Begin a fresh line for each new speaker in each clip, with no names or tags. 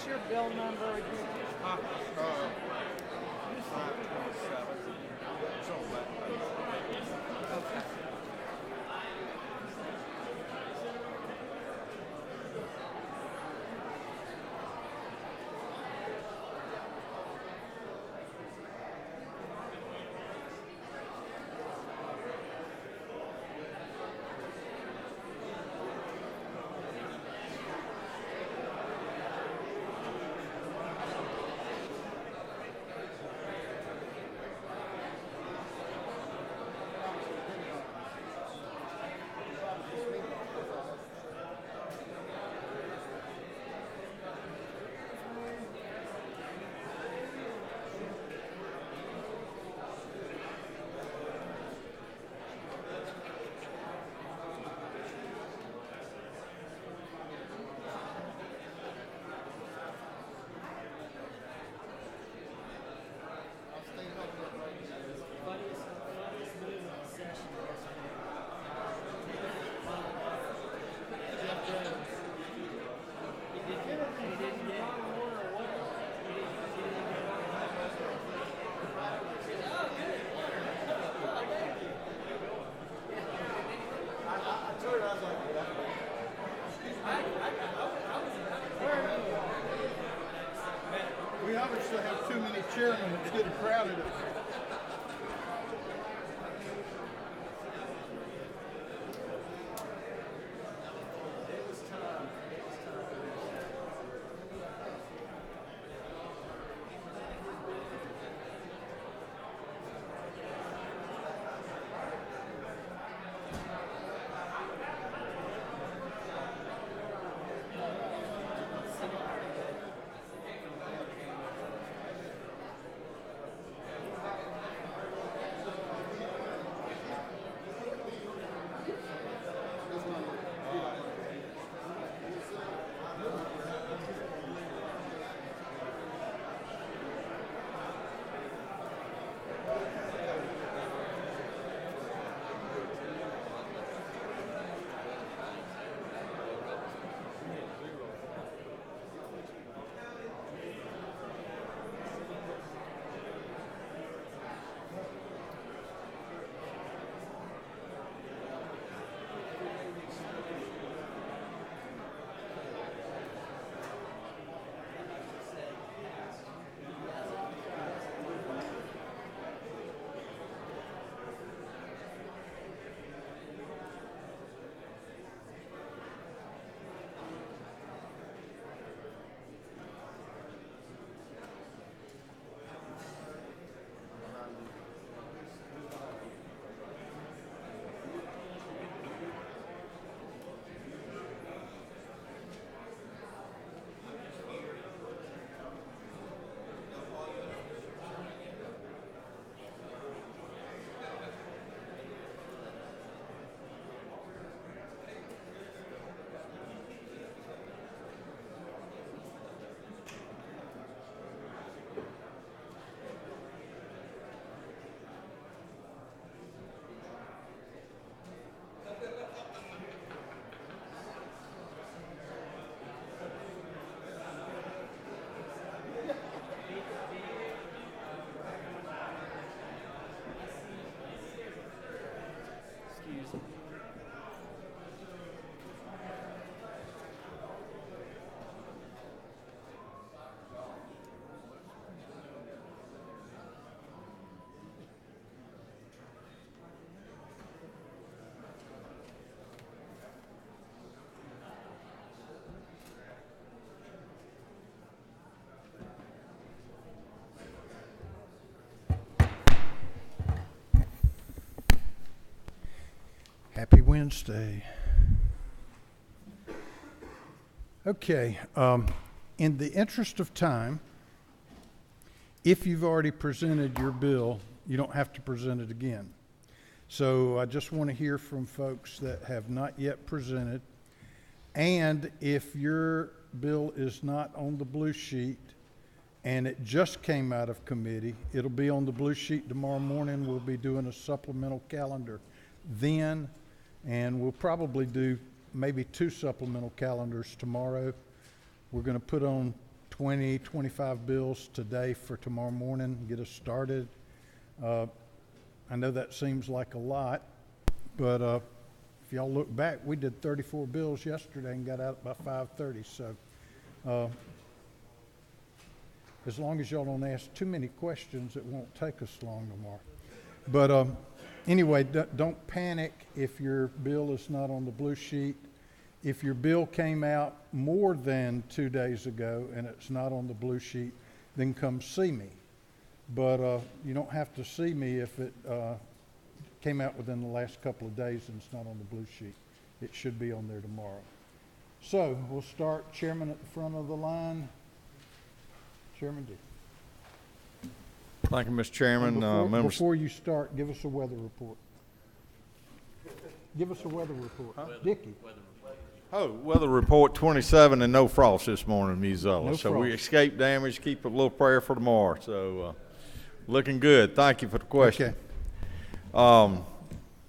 What's your bill number again?
527. So
Okay.
we obviously have too many chairmen. It's getting crowded. Happy Wednesday. Okay, in the interest of time, if you've already presented your bill, you don't have to present it again. So I just want to hear from folks that have not yet presented. And if your bill is not on the blue sheet and it just came out of committee, it'll be on the blue sheet tomorrow morning. We'll be doing a supplemental calendar then, and we'll probably do maybe 2 supplemental calendars tomorrow. We're going to put on 20, 25 bills today for tomorrow morning, get us started. I know that seems like a lot, but if y'all look back, we did 34 bills yesterday and got out by 5:30. So as long as y'all don't ask too many questions, it won't take us long tomorrow. But anyway, don't panic if your bill is not on the blue sheet. If your bill came out more than 2 days ago and it's not on the blue sheet, then come see me. But you don't have to see me if it came out within the last couple of days and it's not on the blue sheet. It should be on there tomorrow. So we'll start. Chairman at the front of the line. Chairman D.
Thank you, Mr. Chairman.
Before you start, give us a weather report. Give us a weather report. Dickie.
Weather report 27 and no frost this morning in Missoula.
No
so
frost.
We escaped damage. Keep a little prayer for tomorrow. So looking good. Thank you for the question.
Okay.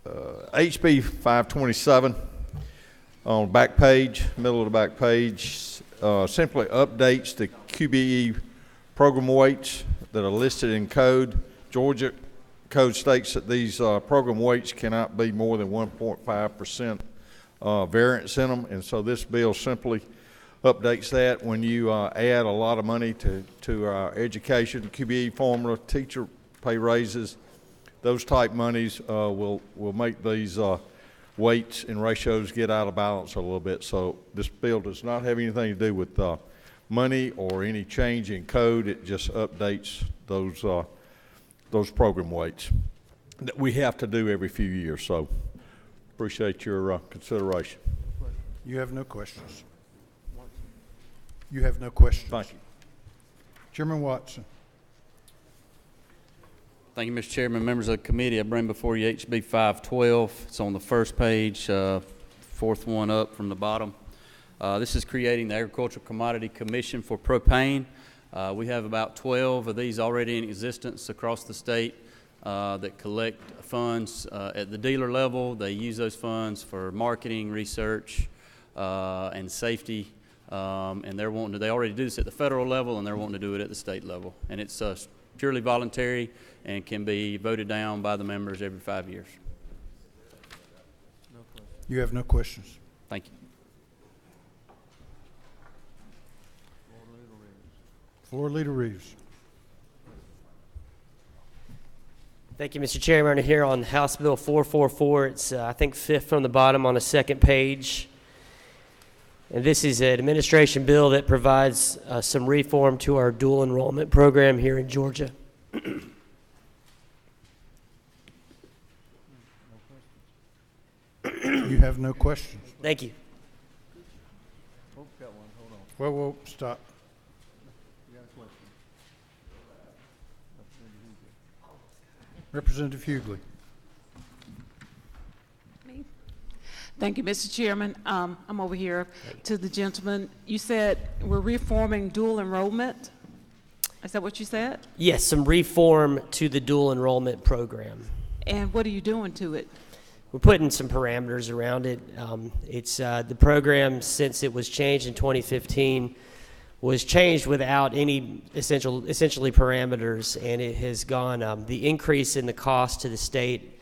HB 527 on the back page, middle of the back page, simply updates the QBE program weights that are listed in code. Georgia code states that these program weights cannot be more than 1.5% variance in them, and so this bill simply updates that. When you add a lot of money to our education, QBE formula, teacher pay raises, those type monies will make these weights and ratios get out of balance a little bit. So this bill does not have anything to do with money or any change in code. It just updates those program weights that we have to do every few years. So appreciate your consideration.
You have no questions. You have no questions.
Thank you.
Chairman Watson.
Thank you, Mr. Chairman. Members of the committee, I bring before you HB 512. It's on the first page, fourth one up from the bottom. This is creating the Agricultural Commodity Commission for propane. We have about 12 of these already in existence across the state that collect funds at the dealer level. They use those funds for marketing, research, and safety. And they already do this at the federal level, and they're wanting to do it at the state level. And it's purely voluntary and can be voted down by the members every 5 years.
You have no questions.
Thank you.
Floor Leader Reeves.
Thank you, Mr. Chairman. Here on House Bill 444, it's I think fifth from the bottom on the second page. And this is an administration bill that provides some reform to our dual enrollment program here in Georgia.
You have no questions.
Thank you.
Whoa, stop. Representative Hughley.
Me? Thank you, Mr. Chairman. I'm over here to the gentleman. You said we're reforming dual enrollment. Is that what you said?
Yes, some reform to the dual enrollment program.
And what are you doing to it?
We're putting some parameters around it. It's the program, since it was changed in 2015, was changed without any essentially parameters, and it has gone, the increase in the cost to the state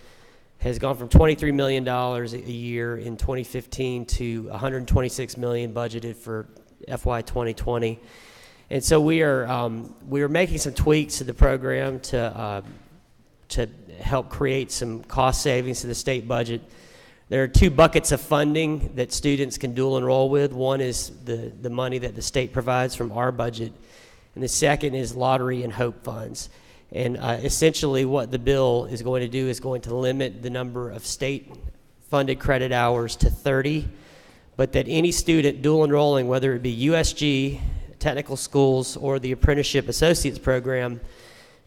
has gone from $23 million a year in 2015 to $126 million budgeted for FY 2020. And so we are making some tweaks to the program to help create some cost savings to the state budget. There are two buckets of funding that students can dual enroll with. One is the money that the state provides from our budget, and the second is lottery and hope funds. And essentially what the bill is going to do is going to limit the number of state-funded credit hours to 30, but that any student dual enrolling, whether it be USG, technical schools, or the Apprenticeship Associates program,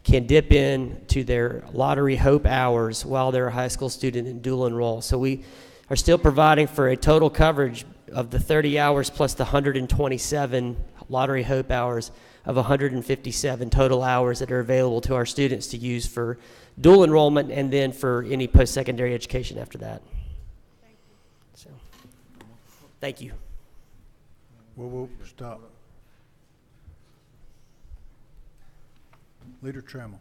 can dip in to their lottery hope hours while they're a high school student and dual enroll. So we are still providing for a total coverage of the 30 hours plus the 127 lottery hope hours of 157 total hours that are available to our students to use for dual enrollment and then for any post-secondary education after that. So, thank you.
Whoa, stop. Leader Trammell.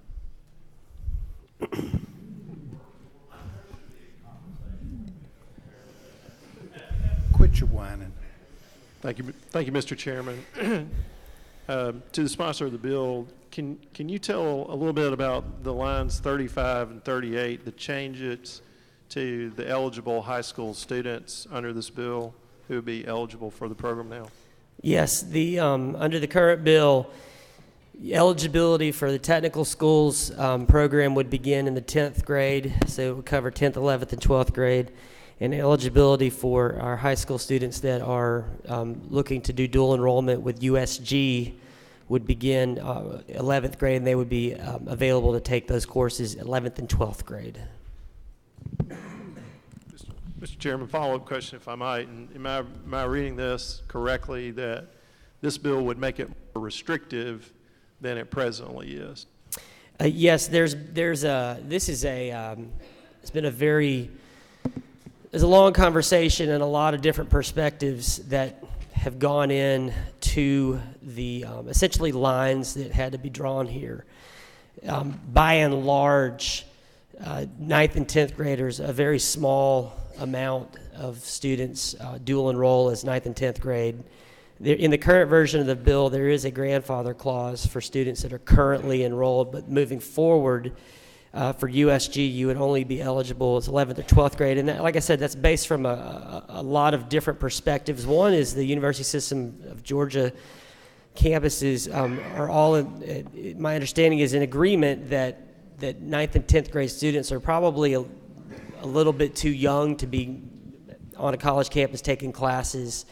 Quit your whining.
Thank you, Mr. Chairman. To the sponsor of the bill, can you tell a little bit about the lines 35 and 38, the changes to the eligible high school students under this bill who would be eligible for the program now?
Yes, the under the current bill, eligibility for the technical schools program would begin in the 10th grade, so it would cover 10th, 11th, and 12th grade. And eligibility for our high school students that are looking to do dual enrollment with USG would begin 11th grade, and they would be available to take those courses 11th and 12th grade.
Mr. Chairman, follow-up question, if I might. And am I reading this correctly, that this bill would make it more restrictive than it presently is?
Yes, it's been a very, there's a long conversation and a lot of different perspectives that have gone in to the essentially lines that had to be drawn here. By and large, 9th and 10th graders, a very small amount of students dual enroll as 9th and 10th grade. In the current version of the bill, there is a grandfather clause for students that are currently enrolled, but moving forward, for USG, you would only be eligible as 11th or 12th grade. And that, like I said, that's based from a lot of different perspectives. One is the University System of Georgia campuses are all, my understanding is in agreement that 9th and 10th grade students are probably a little bit too young to be on a college campus taking classes.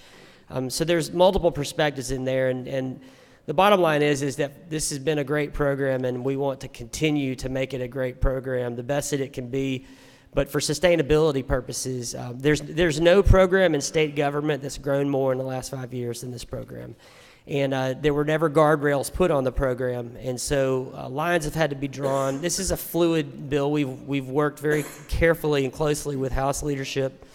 So there's multiple perspectives in there, and the bottom line is that this has been a great program, and we want to continue to make it a great program, the best that it can be. But for sustainability purposes, there's no program in state government that's grown more in the last 5 years than this program. And there were never guardrails put on the program, and so lines have had to be drawn. This is a fluid bill. We've worked very carefully and closely with House leadership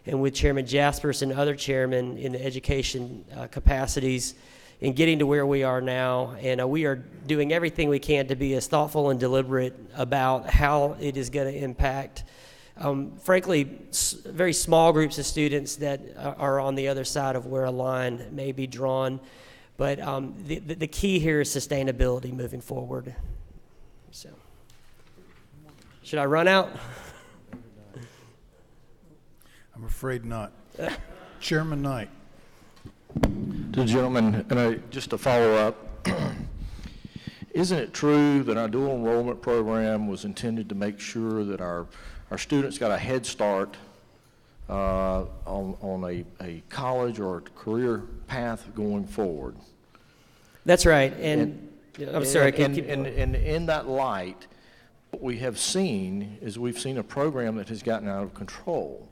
and with Chairman Jaspers and other chairmen in the education capacities in getting to where we are now, and we are doing everything we can to be as thoughtful and deliberate about how it is going to impact, frankly, very small groups of students that are on the other side of where a line may be drawn. But the key here is sustainability moving forward. So, should I run out?
I'm afraid not. Chairman Knight.
To the gentleman, and just to follow up, isn't it true that our dual enrollment program was intended to make sure that our students got a head start on a college or a career path going forward?
That's right. And I'm sorry.
And in that light, what we have seen is we've seen a program that has gotten out of control.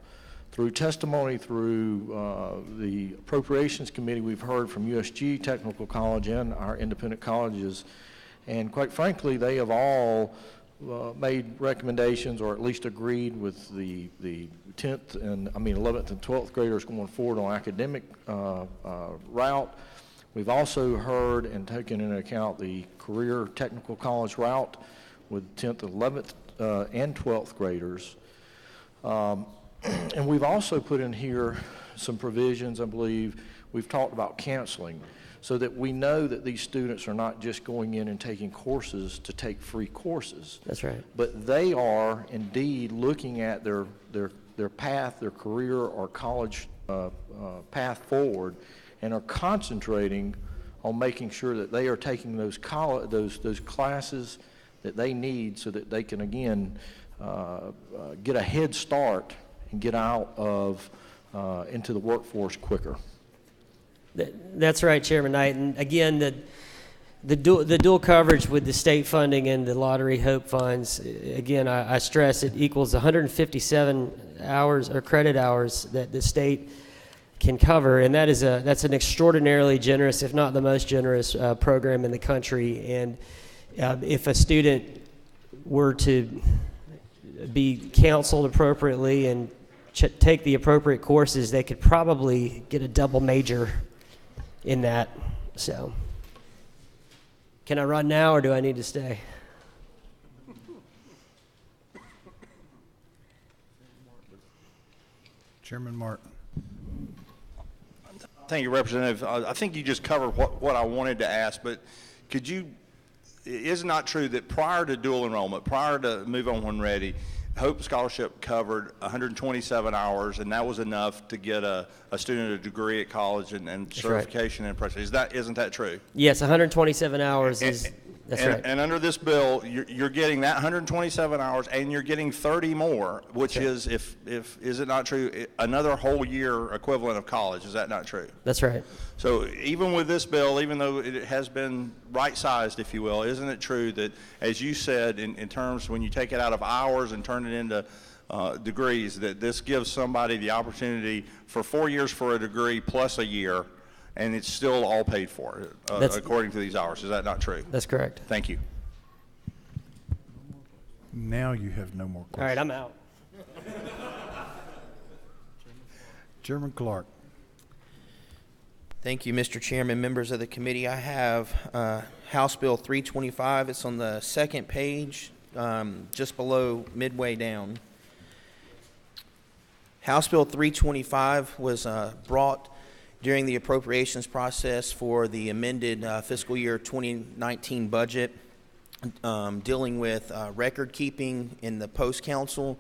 Through testimony, through the Appropriations Committee, we've heard from USG Technical College and our independent colleges, and quite frankly, they have all made recommendations or at least agreed with the 11th and 12th graders going forward on academic route. We've also heard and taken into account the career technical college route with 10th, 11th, and 12th graders. And we've also put in here some provisions, I believe. We've talked about canceling so that we know that these students are not just going in and taking courses to take free courses.
That's right.
But they are indeed looking at their path, their career or college path forward, and are concentrating on making sure that they are taking those classes that they need so that they can, again, get a head start and get out of into the workforce quicker.
That's right, Chairman Knight. And again, the dual coverage with the state funding and the Lottery Hope funds, again, I stress it equals 157 hours or credit hours that the state can cover, and that's an extraordinarily generous, if not the most generous, program in the country. And if a student were to be counseled appropriately and take the appropriate courses, they could probably get a double major in that. So Can I run now, or do I need to stay?
Chairman Martin.
Thank you, Representative. I think you just covered what I wanted to ask, but could you, is it not true that prior to dual enrollment, prior to Move On When Ready, Hope Scholarship covered 127 hours, and that was enough to get a student a degree at college and certification and apprenticeship? Isn't that true?
Yes, 127 hours is, that's right.
And under this bill, you're getting that 127 hours, and you're getting 30 more, which is, if is it not true, another whole year equivalent of college? Is that not true?
That's right.
So even with this bill, even though it has been right-sized, if you will, isn't it true that, as you said, in terms when you take it out of hours and turn it into degrees, that this gives somebody the opportunity for 4 years for a degree plus a year, and it's still all paid for, according to these hours? Is that not true?
That's correct.
Thank you.
Now you have no more
All right,
questions.
I'm out.
Chairman Clark.
Thank you, Mr. Chairman, members of the committee. I have House Bill 325. It's on the second page, just below midway down. House Bill 325 was brought during the appropriations process for the amended fiscal year 2019 budget, dealing with record keeping in the post council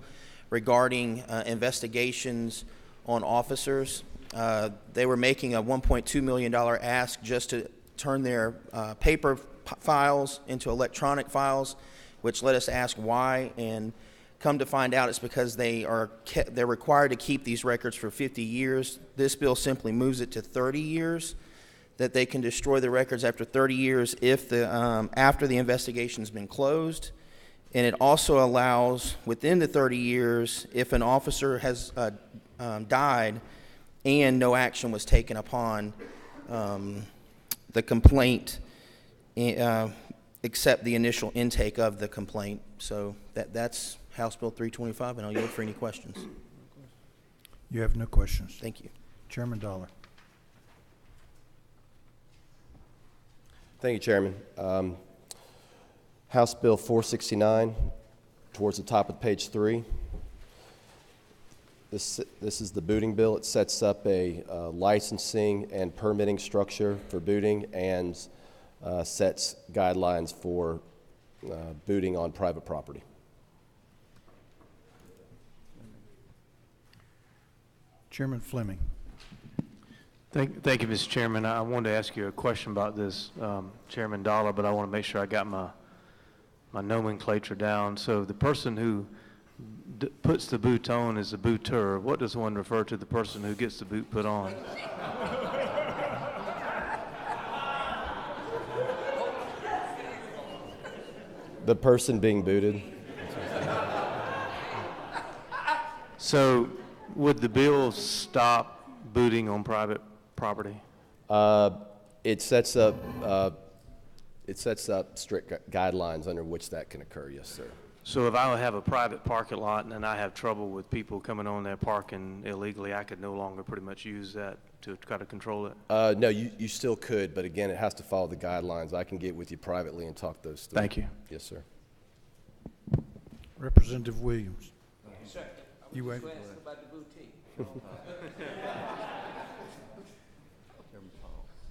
regarding investigations on officers. They were making a $1.2 million ask just to turn their paper files into electronic files, which led us to ask why, and come to find out it's because they're required to keep these records for 50 years. This bill simply moves it to 30 years, that they can destroy the records after 30 years if after the investigation's been closed. And it also allows, within the 30 years, if an officer has died and no action was taken upon the complaint, except the initial intake of the complaint. So that's House Bill 325, and I'll yield for any questions.
You have no questions.
Thank you.
Chairman Dollar.
Thank you, Chairman. House Bill 469, towards the top of page 3. This is the booting bill. It sets up a licensing and permitting structure for booting and sets guidelines for booting on private property.
Chairman Fleming.
Thank you, Mr. Chairman. I wanted to ask you a question about this, Chairman Dollar, but I want to make sure I got my nomenclature down. So the person who puts the boot on is a booter. What does one refer to the person who gets the boot put on?
The person being booted.
So would the bill stop booting on private property?
It sets up strict guidelines under which that can occur. Yes, sir.
So if I have a private parking lot and I have trouble with people coming on there parking illegally, I could no longer pretty much use that to try to control it?
No, you still could, but again, it has to follow the guidelines. I can get with you privately and talk those through.
Thank you.
Yes, sir.
Representative Williams. You wait.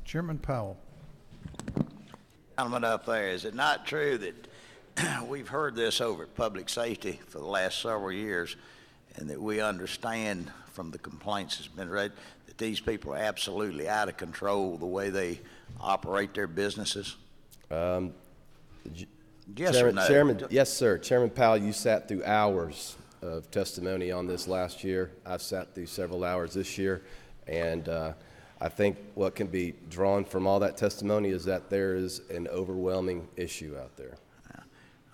Chairman Powell.
Gentleman up there, is it not true that we've heard this over at Public Safety for the last several years, and that we understand from the complaints that's been read that these people are absolutely out of control the way they operate their businesses? Yes or no?
Chairman, yes, sir. Chairman Powell, you sat through hours of testimony on this last year. I've sat through several hours this year, and I think what can be drawn from all that testimony is that there is an overwhelming issue out there.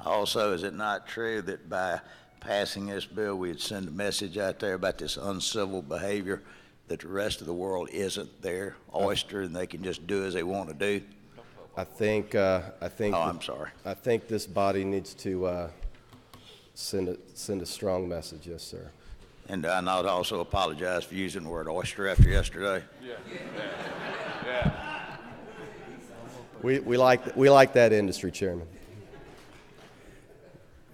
Also, is it not true that by passing this bill, we'd send a message out there about this uncivil behavior that the rest of the world isn't their oyster and they can just do as they want to do?
I think.
Oh, I'm sorry.
I think this body needs to send a strong message. Yes, sir.
And I not also apologize for using the word oyster after yesterday.
We like that industry, Chairman.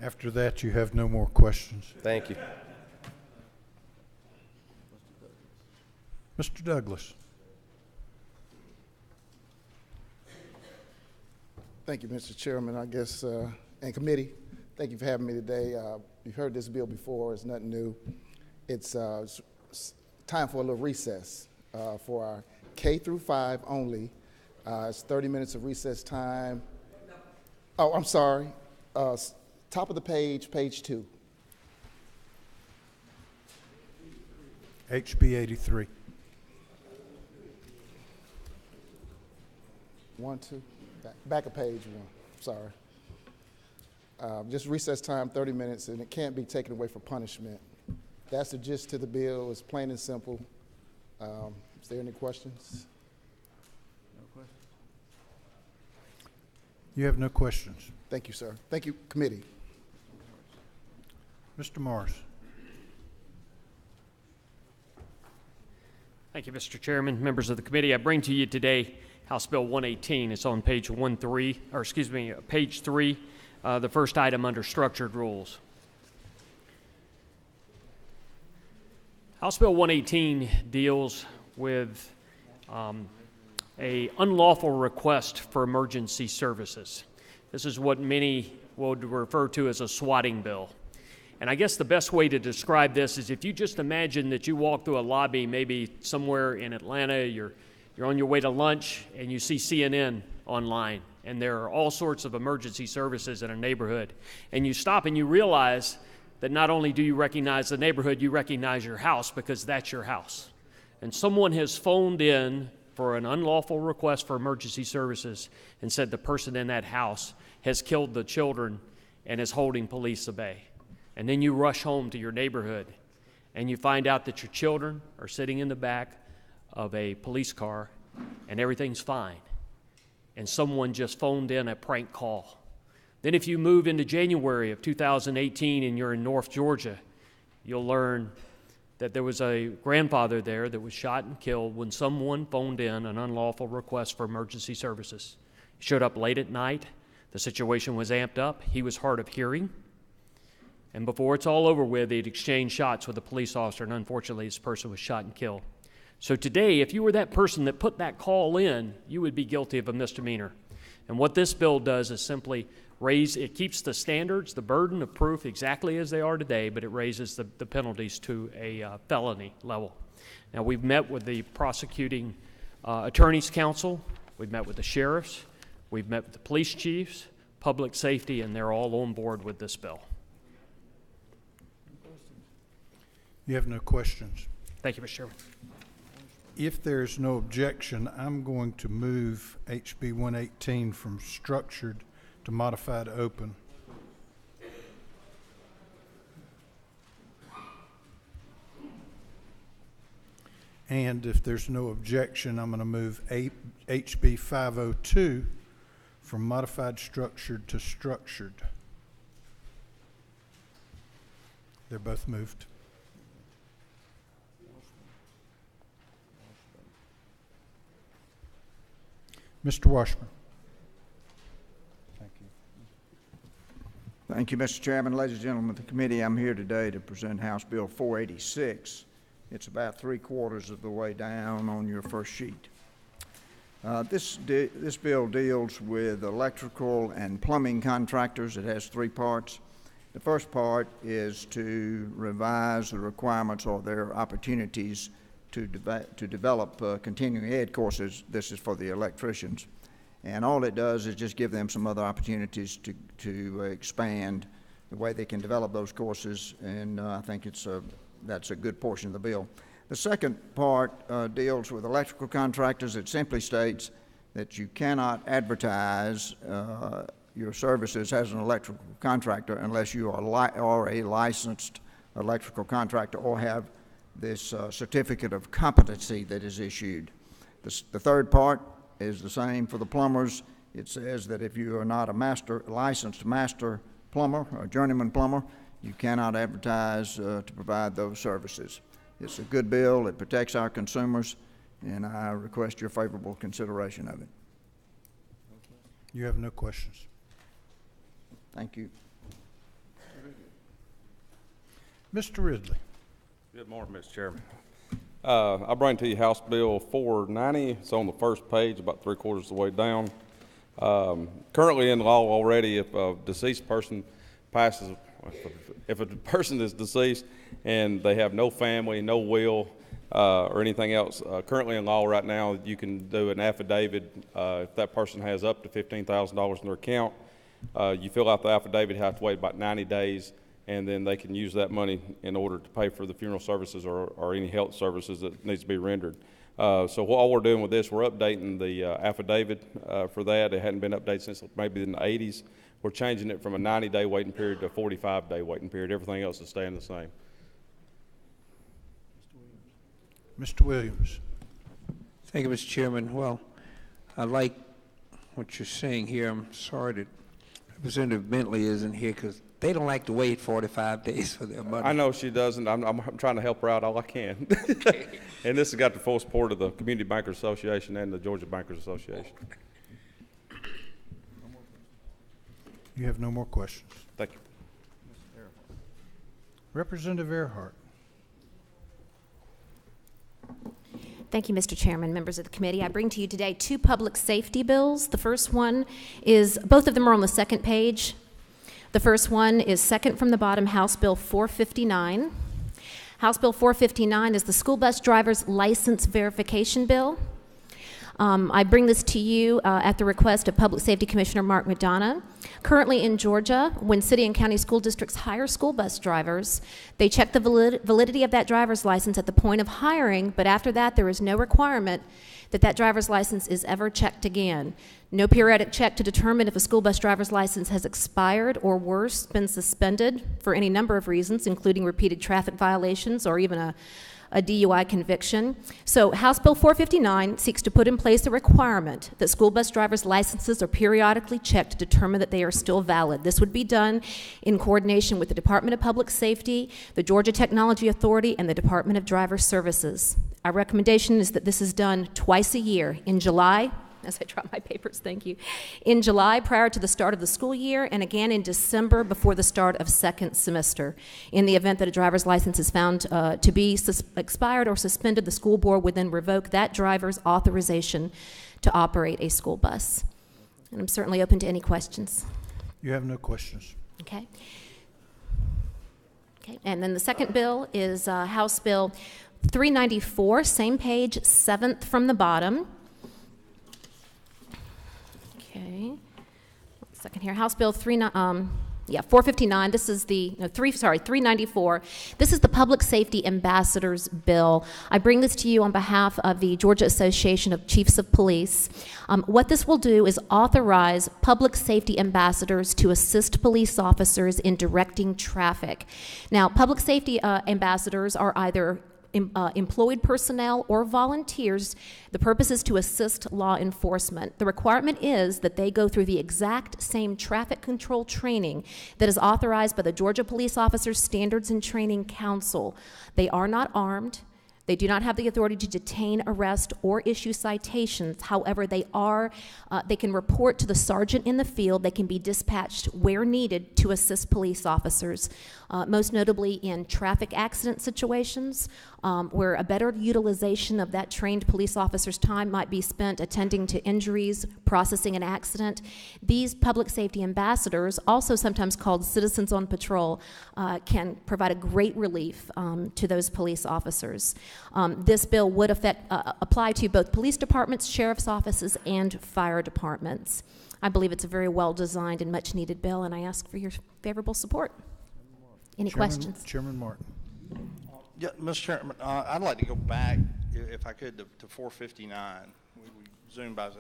After that, you have no more questions.
Thank you.
Mr. Douglas.
Thank you, Mr. Chairman. I guess, and committee, thank you for having me today. You've heard this bill before. It's nothing new. It's time for a little recess for our K through 5 only. It's 30 minutes of recess time. Oh, I'm sorry. Top of the page, page 2.
HB 83.
1, 2. Back of page 1. Sorry. Just recess time, 30 minutes, and it can't be taken away for punishment. That's the gist to the bill. It's plain and simple. Is there any questions?
No questions. You have no questions.
Thank you, sir. Thank you, committee.
Mr. Morris.
Thank you, Mr. Chairman, members of the committee. I bring to you today House Bill 118. It's on page 3, the first item under structured rules. House Bill 118 deals with a unlawful request for emergency services. This is what many would refer to as a swatting bill. And I guess the best way to describe this is if you just imagine that you walk through a lobby, maybe somewhere in Atlanta, you're on your way to lunch and you see CNN online, and there are all sorts of emergency services in a neighborhood. And you stop and you realize that not only do you recognize the neighborhood, you recognize your house because that's your house. And someone has phoned in for an unlawful request for emergency services and said the person in that house has killed the children and is holding police at bay. And then you rush home to your neighborhood and you find out that your children are sitting in the back of a police car and everything's fine. And someone just phoned in a prank call. Then if you move into January of 2018 and you're in North Georgia, you'll learn that there was a grandfather there that was shot and killed when someone phoned in an unlawful request for emergency services. He showed up late at night. The situation was amped up. He was hard of hearing. And before it's all over with, they'd exchanged shots with a police officer, and unfortunately, this person was shot and killed. So today, if you were that person that put that call in, you would be guilty of a misdemeanor. And what this bill does is simply it keeps the standards, the burden of proof exactly as they are today, but it raises the penalties to a felony level. Now, we've met with the prosecuting attorneys council, we've met with the sheriffs, we've met with the police chiefs, public safety, and they're all on board with this bill.
You have no questions.
Thank you, Mr. Chairman.
If there's no objection, I'm going to move HB 118 from structured to modified open. And if there's no objection, I'm going to move HB 502 from modified structured to structured. They're both moved. Mr. Washburn. Thank you.
Thank you, Mr. Chairman. Ladies and gentlemen of the committee, I'm here today to present House Bill 486. It's about 3/4 of the way down on your first sheet. This bill deals with electrical and plumbing contractors. It has 3 parts. The first part is to revise the requirements or their opportunities to develop continuing ed courses. This is for the electricians. And all it does is just give them some other opportunities to expand the way they can develop those courses, and I think that's a good portion of the bill. The second part deals with electrical contractors. It simply states that you cannot advertise your services as an electrical contractor unless you are a licensed electrical contractor or have this certificate of competency that is issued. The third part is the same for the plumbers. It says that if you are not a licensed master plumber or journeyman plumber, you cannot advertise to provide those services. It's a good bill. It protects our consumers, and I request your favorable consideration of it.
You have no questions.
Thank you.
Mr. Ridley.
Good morning, Mr. Chairman. I bring to you House Bill 490. It's on the first page, about 3/4 of the way down. Currently in law already, if a deceased person passes, if a person is deceased and they have no family, no will, or anything else, currently in law right now, you can do an affidavit if that person has up to $15,000 in their account. You fill out the affidavit, you have to wait about 90 days, and then they can use that money in order to pay for the funeral services or any health services that needs to be rendered. So all we're doing with this, we're updating the affidavit for that. It hadn't been updated since maybe in the 80s. We're changing it from a 90-day waiting period to a 45-day waiting period. Everything else is staying the same.
Mr. Williams.
Thank you, Mr. Chairman. Well, I like what you're saying here. I'm sorry that Representative Bentley isn't here because they don't like to wait 45 days for their money.
I know she doesn't. I'm trying to help her out all I can. And this has got the full support of the Community Bankers Association and the Georgia Bankers Association.
You have no more questions.
Thank you.
Representative Earhart.
Thank you, Mr. Chairman, members of the committee. I bring to you today 2 public safety bills. The first one is, both of them are on the second page. The first one is second from the bottom, House Bill 459. House Bill 459 is the School Bus Driver's License Verification Bill. I bring this to you at the request of Public Safety Commissioner Mark McDonough. Currently in Georgia, when city and county school districts hire school bus drivers, they check the validity of that driver's license at the point of hiring, but after that there is no requirement that that driver's license is ever checked again. No periodic check to determine if a school bus driver's license has expired or worse, been suspended for any number of reasons, including repeated traffic violations or even a DUI conviction. So House Bill 459 seeks to put in place a requirement that school bus drivers' licenses are periodically checked to determine that they are still valid. This would be done in coordination with the Department of Public Safety, the Georgia Technology Authority, and the Department of Driver Services. Our recommendation is that this is done twice a year, in July, as I drop my papers, thank you, in July prior to the start of the school year, and again in December before the start of second semester. In the event that a driver's license is found to be expired or suspended, the school board would then revoke that driver's authorization to operate a school bus. And I'm certainly open to any questions.
You have no questions.
Okay. Okay, and then the second bill is House Bill 394, same page, 7th from the bottom. Okay, 1 second here. House Bill 459. This is the 394. This is the Public Safety Ambassadors Bill. I bring this to you on behalf of the Georgia Association of Chiefs of Police. What this will do is authorize public safety ambassadors to assist police officers in directing traffic. Now, public safety ambassadors are either employed personnel or volunteers. The purpose is to assist law enforcement. The requirement is that they go through the exact same traffic control training that is authorized by the Georgia Police Officers Standards and Training Council. They are not armed. They do not have the authority to detain, arrest, or issue citations. However, they can report to the sergeant in the field. They can be dispatched where needed to assist police officers, most notably in traffic accident situations, where a better utilization of that trained police officer's time might be spent attending to injuries, processing an accident. These public safety ambassadors, also sometimes called citizens on patrol, can provide a great relief to those police officers. This bill would apply to both police departments, sheriff's offices, and fire departments. I believe it's a very well-designed and much-needed bill, and I ask for your favorable support. Any questions?
Chairman Martin.
Yeah, Mr. Chairman, I'd like to go back, if I could, to 459. We zoomed by.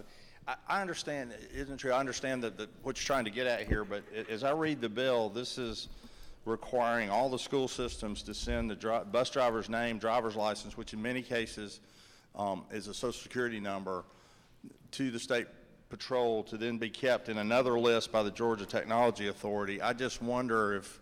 I understand, isn't it true? I understand that what you're trying to get at here, but as I read the bill, this is requiring all the school systems to send the bus driver's name, driver's license, which in many cases is a Social Security number, to the state patrol to then be kept in another list by the Georgia Technology Authority. I just wonder if,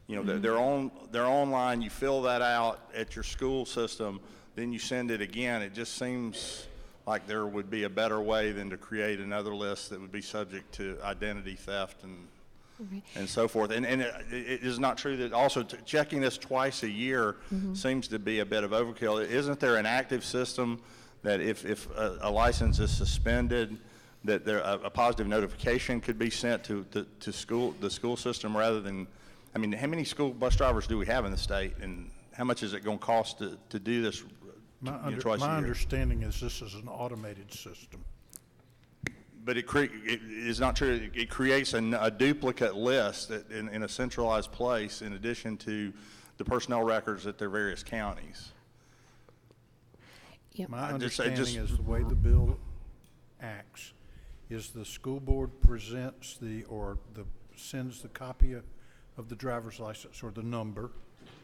they're online, you fill that out at your school system, then you send it again. It just seems like there would be a better way than to create another list that would be subject to identity theft and so forth. And it is not true that also checking this twice a year seems to be a bit of overkill. Isn't there an active system that if a license is suspended, that a positive notification could be sent to the school system rather than, I mean, how many school bus drivers do we have in the state, and how much is it going to cost to do this twice a year?
My understanding is this is an automated system.
But it is not true. It creates a duplicate list in a centralized place in addition to the personnel records at their various counties.
Yep.
My understanding is the way the bill acts is the school board presents sends the copy of the driver's license or the number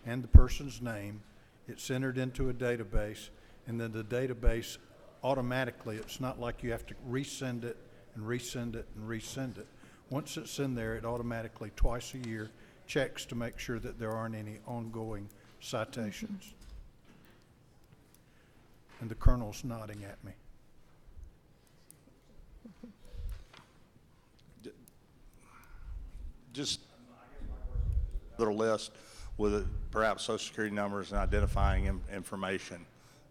and the person's name. It's entered into a database, and then the database automatically, it's not like you have to resend it and resend it and resend it. Once it's in there, it automatically twice a year checks to make sure that there aren't any ongoing citations. And the colonel's nodding at me.
Just little list with perhaps social security numbers and identifying information.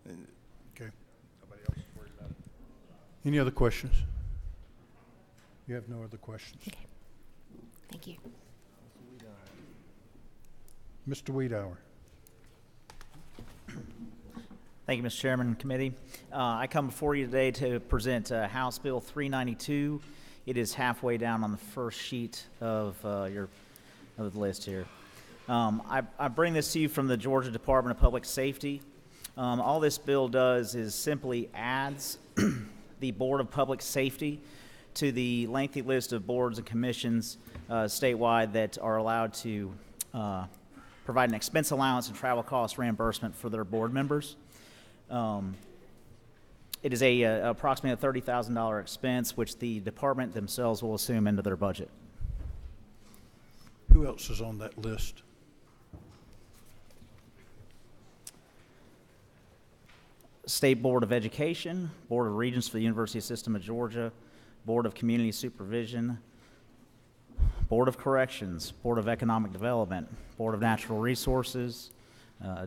Okay. Nobody else is worried about it. Any other questions? You have no other questions?
Okay. Thank you.
Mr. Wiedauer.
Thank you, Mr. Chairman and committee. I come before you today to present House Bill 392. It is halfway down on the first sheet of the list here. I bring this to you from the Georgia Department of Public Safety. All this bill does is simply adds the Board of Public Safety to the lengthy list of boards and commissions statewide that are allowed to provide an expense allowance and travel cost reimbursement for their board members. It is approximately a $30,000 expense, which the department themselves will assume into their budget.
Who else is on that list?
State Board of Education, Board of Regents for the University System of Georgia, Board of Community Supervision, Board of Corrections, Board of Economic Development, Board of Natural Resources,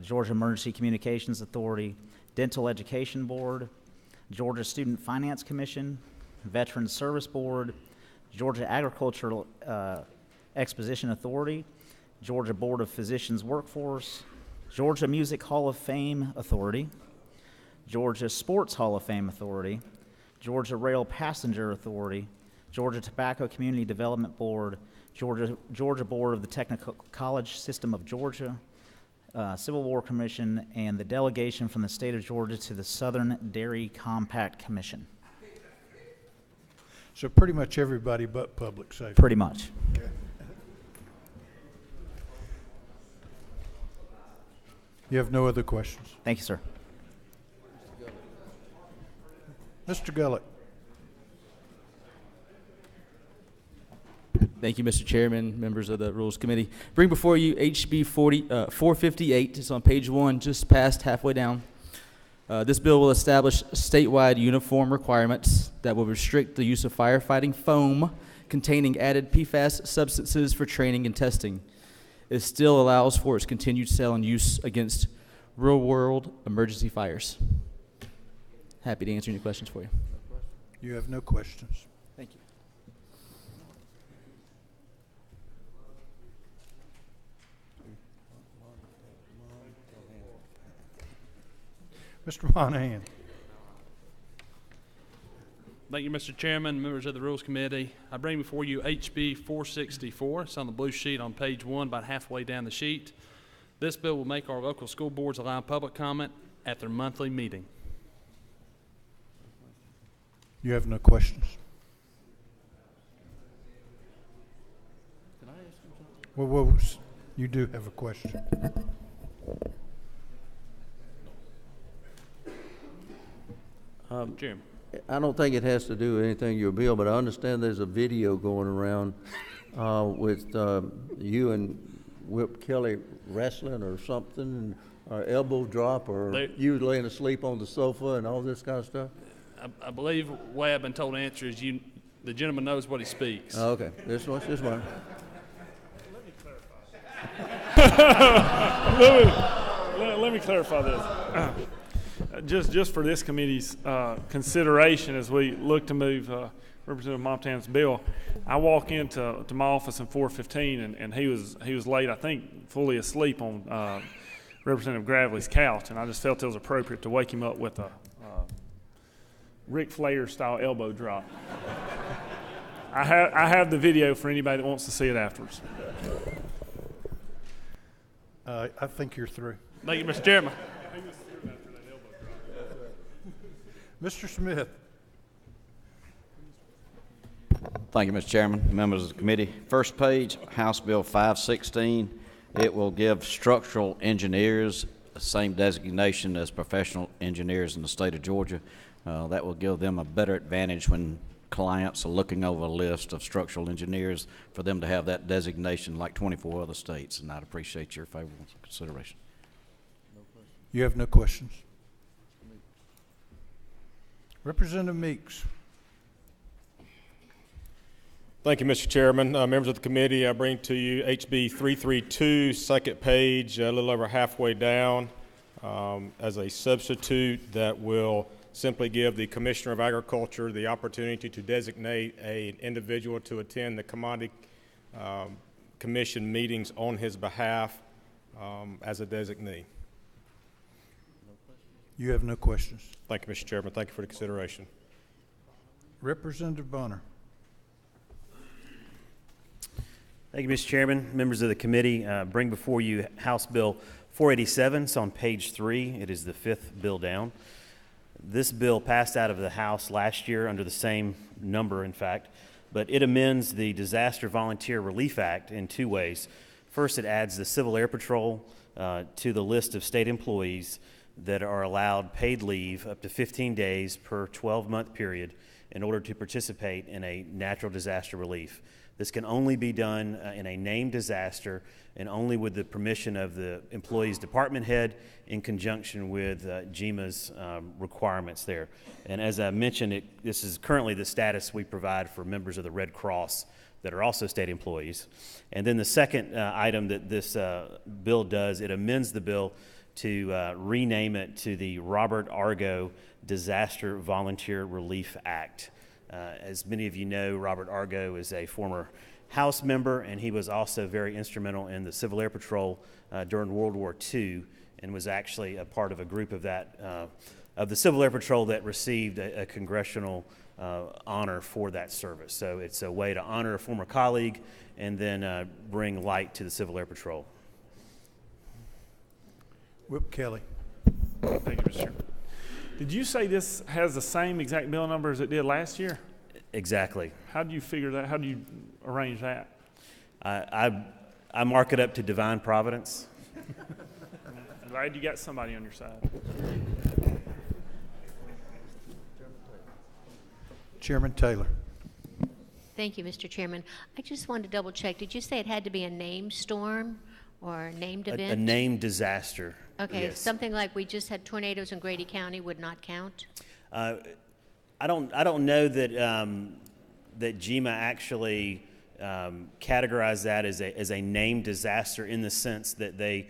Georgia Emergency Communications Authority, Dental Education Board, Georgia Student Finance Commission, Veterans Service Board, Georgia Agricultural Exposition Authority, Georgia Board of Physicians Workforce, Georgia Music Hall of Fame Authority, Georgia Sports Hall of Fame Authority, Georgia Rail Passenger Authority, Georgia Tobacco Community Development Board, Georgia Board of the Technical College System of Georgia, Civil War Commission, and the delegation from the state of Georgia to the Southern Dairy Compact Commission.
So pretty much everybody but public safety.
Pretty much.
Okay. You have no other questions?
Thank you, sir.
Mr. Gulick.
Thank you, Mr. Chairman, members of the Rules Committee. Bring before you HB 458. It's on page 1, just past halfway down. This bill will establish statewide uniform requirements that will restrict the use of firefighting foam containing added PFAS substances for training and testing. It still allows for its continued sale and use against real-world emergency fires. Happy to answer any questions for you.
You have no questions.
Thank you.
Mr. Monahan.
Thank you, Mr. Chairman, members of the Rules Committee. I bring before you HB 464. It's on the blue sheet on page 1, about halfway down the sheet. This bill will make our local school boards allow public comment at their monthly meeting.
You have no questions.
Can I ask you something?
Well, you do have a question.
Jim.
I don't think it has to do with anything in your bill, but I understand there's a video going around with you and Whip Kelly wrestling or something, or elbow drop, or you laying asleep on the sofa and all this kind of stuff.
I believe the way I've been told to answer is the gentleman knows what he speaks.
Oh, okay, this one.
Let me clarify this. Just for this committee's consideration as we look to move Representative Montana's bill, I walk into my office in 4:15 and he was late, I think fully asleep on Representative Gravely's couch, and I just felt it was appropriate to wake him up with a Ric Flair style elbow drop. I have the video for anybody that wants to see it afterwards.
I think you're through.
Thank you, Mr. Chairman.
Mr. Smith.
Thank you, Mr. Chairman, members of the committee. First page, House Bill 516. It will give structural engineers the same designation as professional engineers in the state of Georgia. That will give them a better advantage when clients are looking over a list of structural engineers for them to have that designation like 24 other states, and I'd appreciate your favorable consideration.
You have no questions. Representative Meeks.
Thank you, Mr. Chairman. Members of the committee, I bring to you HB 332, second page, a little over halfway down, as a substitute that will simply give the Commissioner of Agriculture the opportunity to designate an individual to attend the Commodity Commission meetings on his behalf as a designee.
You have no questions.
Thank you, Mr. Chairman. Thank you for the consideration.
Representative Bonner.
Thank you, Mr. Chairman. Members of the committee, bring before you House Bill 487. It's on page 3. It is the 5th bill down. This bill passed out of the House last year under the same number, in fact, but it amends the Disaster Volunteer Relief Act in 2 ways. First, it adds the Civil Air Patrol to the list of state employees that are allowed paid leave up to 15 days per 12-month period in order to participate in a natural disaster relief. This can only be done in a named disaster and only with the permission of the employee's department head in conjunction with GEMA's requirements there. And as I mentioned, this is currently the status we provide for members of the Red Cross that are also state employees. And then the second item that this bill does, it amends the bill to rename it to the Robert Argo Disaster Volunteer Relief Act. As many of you know, Robert Argo is a former House member, and he was also very instrumental in the Civil Air Patrol during World War II, and was actually a part of a group of that of the Civil Air Patrol that received a congressional honor for that service. So it's a way to honor a former colleague and then bring light to the Civil Air Patrol.
Whip Kelly.
Thank you, Mr. Chairman. Did you say this has the same exact bill number as it did last year?
Exactly.
How do you figure that? How do you arrange that?
I mark it up to divine providence.
I'm glad you got somebody on your side.
Chairman Taylor.
Thank you, Mr. Chairman. I just wanted to double check. Did you say it had to be a named storm or a named event?
A named disaster.
Okay,
yes.
something like we just had tornadoes in Grady County would not count?
I don't know that that GEMA actually categorized that as a named disaster in the sense that they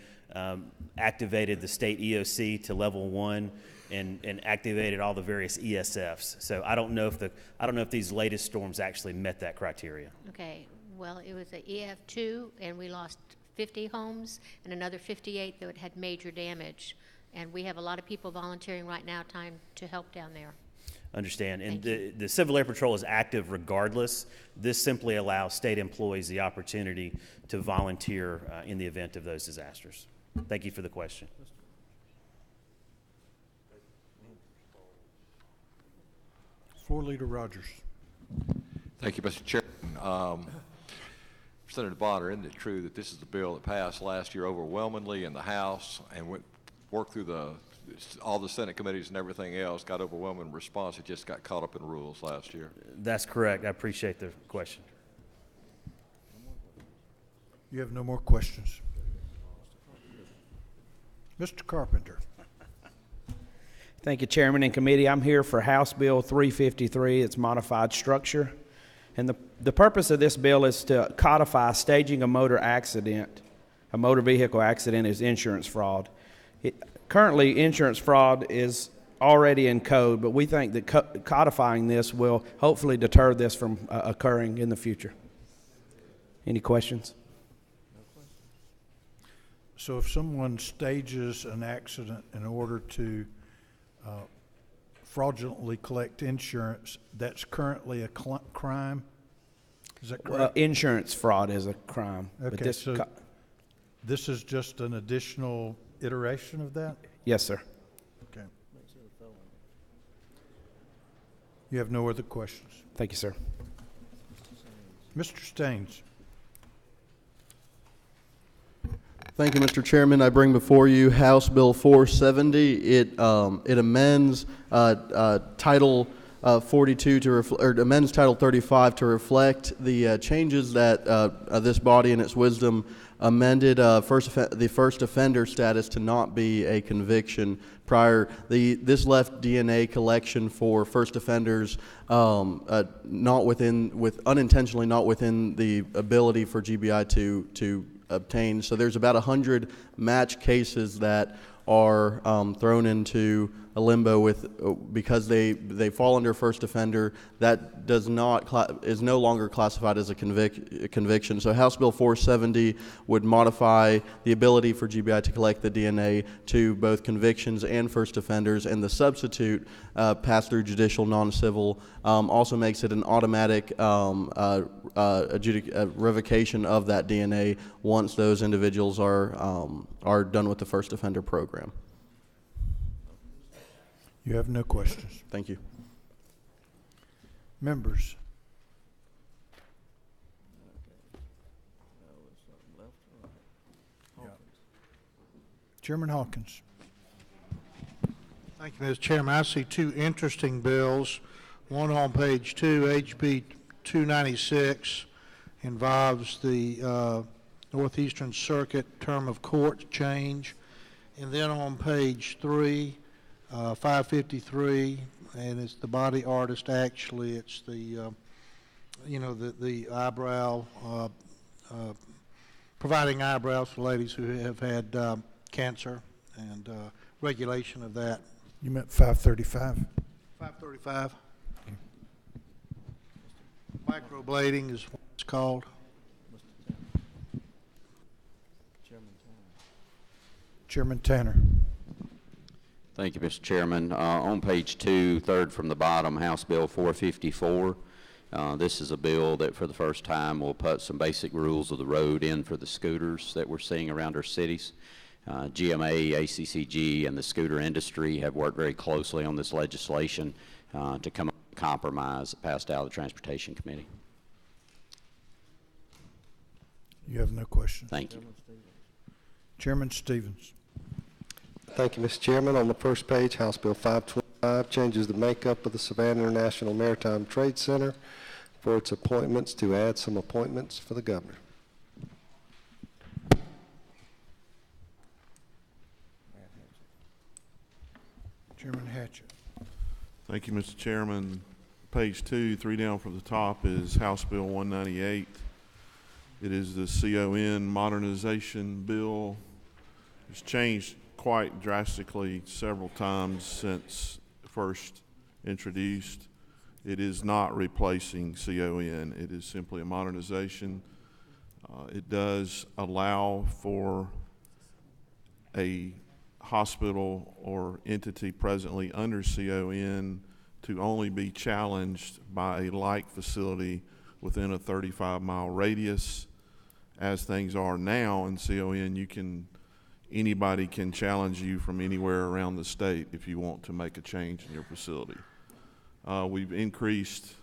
activated the state EOC to level 1 and activated all the various ESFs. So I don't know if these latest storms actually met that criteria.
Okay, well, it was a EF2 and we lost 50 homes and another 58 that had major damage. And we have a lot of people volunteering right now time to help down there.
Understand. And the Civil Air Patrol is active regardless. This simply allows state employees the opportunity to volunteer in the event of those disasters. Thank you for the question.
Floor Leader Rogers.
Thank you, Mr. Chairman. Senator Bonner, isn't it true that this is the bill that passed last year overwhelmingly in the House and worked through all the Senate committees and everything else, got overwhelming response? It just got caught up in rules last year.
That's correct. I appreciate the question.
You have no more questions. Mr. Carpenter.
Thank you, Chairman and Committee. I'm here for House Bill 353. It's modified structure. And the purpose of this bill is to codify staging a motor vehicle accident as insurance fraud. Currently, insurance fraud is already in code, but we think that codifying this will hopefully deter this from occurring in the future. Any questions?
So if someone stages an accident in order to fraudulently collect insurance, that's currently a crime? Is that correct?
Well, insurance fraud is a crime.
Okay,
But
so this is just an additional iteration of that?
Yes, sir.
Okay. You have no other questions?
Thank you, sir.
Mr. Staines.
Thank you, Mr. Chairman. I bring before you House Bill 470. It amends Title 42 to amends Title 35 to reflect the changes that this body, in its wisdom, amended the first offender status to not be a conviction prior. This left DNA collection for first offenders unintentionally not within the ability for GBI to obtain. So there's about 100 match cases that are thrown into a limbo because they fall under first offender. That is no longer classified as a conviction. So House Bill 470 would modify the ability for GBI to collect the DNA to both convictions and first offenders, and the substitute pass through judicial non-civil also makes it an automatic revocation of that DNA once those individuals are done with the first offender program.
You have no questions.
Thank you.
Members. Yeah. Chairman Hawkins.
Thank you, Mr. Chairman. I see two interesting bills. One on page 2, HB 296, involves the Northeastern Circuit term of court change. And then on page 3, 553, and it's the body artist. Actually, it's the the eyebrow, providing eyebrows for ladies who have had cancer, and regulation of that.
You meant 535?
535. Microblading is what it's called.
Chairman Tanner.
Thank you, Mr. Chairman. On page 2, third from the bottom, House Bill 454. This is a bill that for the first time will put some basic rules of the road in for the scooters that we're seeing around our cities. GMA, ACCG, and the scooter industry have worked very closely on this legislation to come up with a compromise that passed out of the Transportation Committee.
You have no questions.
Thank you.
Chairman Stevens.
Thank you, Mr. Chairman. On the first page, House Bill 525 changes the makeup of the Savannah International Maritime Trade Center for its appointments to add some appointments for the governor.
Chairman Hatchett.
Thank you, Mr. Chairman. Page 2, 3 down from the top, is House Bill 198. It is the CON modernization bill. It's changed quite drastically several times since first introduced. It is not replacing CON. It is simply a modernization. It does allow for a hospital or entity presently under CON to only be challenged by a like facility within a 35-mile radius. As things are now in CON, anybody can challenge you from anywhere around the state if you want to make a change in your facility. We've increased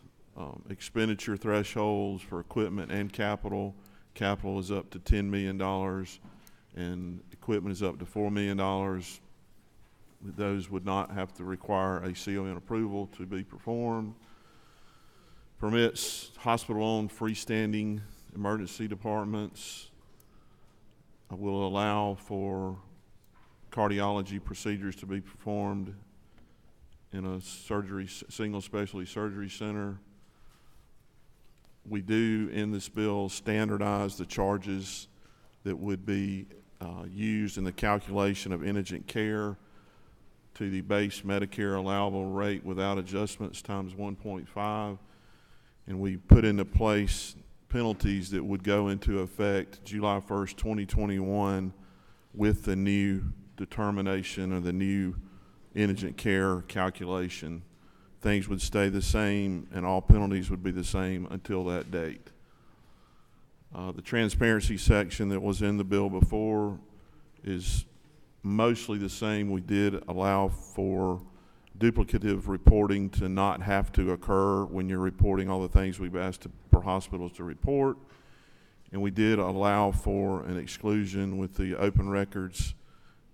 expenditure thresholds for equipment and capital. Capital is up to $10 million, and equipment is up to $4 million. Those would not have to require a CON approval to be performed. Permits hospital-owned freestanding emergency departments. Will allow for cardiology procedures to be performed in a single specialty surgery center. We do in this bill standardize the charges that would be used in the calculation of indigent care to the base Medicare allowable rate without adjustments times 1.5. And we put into place penalties that would go into effect July 1st, 2021 with the new determination or the new indigent care calculation. Things would stay the same and all penalties would be the same until that date. The transparency section that was in the bill before is mostly the same. We did allow for duplicative reporting to not have to occur when you're reporting all the things we've asked for hospitals to report. And we did allow for an exclusion with the open records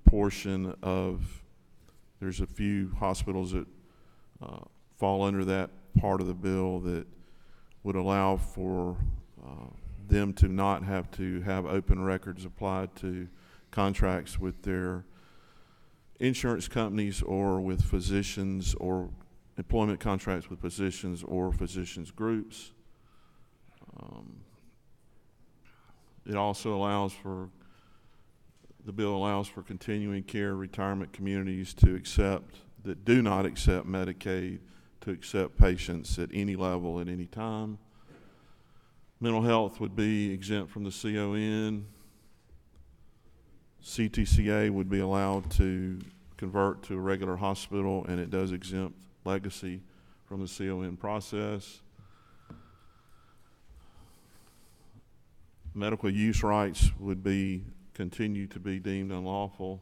portion of, there's a few hospitals that fall under that part of the bill that would allow for them to not have to have open records applied to contracts with their insurance companies or with physicians or employment contracts with physicians or physicians groups. It also allows for, the bill allows for continuing care retirement communities to accept, that do not accept Medicaid, to accept patients at any level at any time. Mental health would be exempt from the CON. CTCA would be allowed to convert to a regular hospital, and it does exempt legacy from the CON process. Medical use rights would be continue to be deemed unlawful,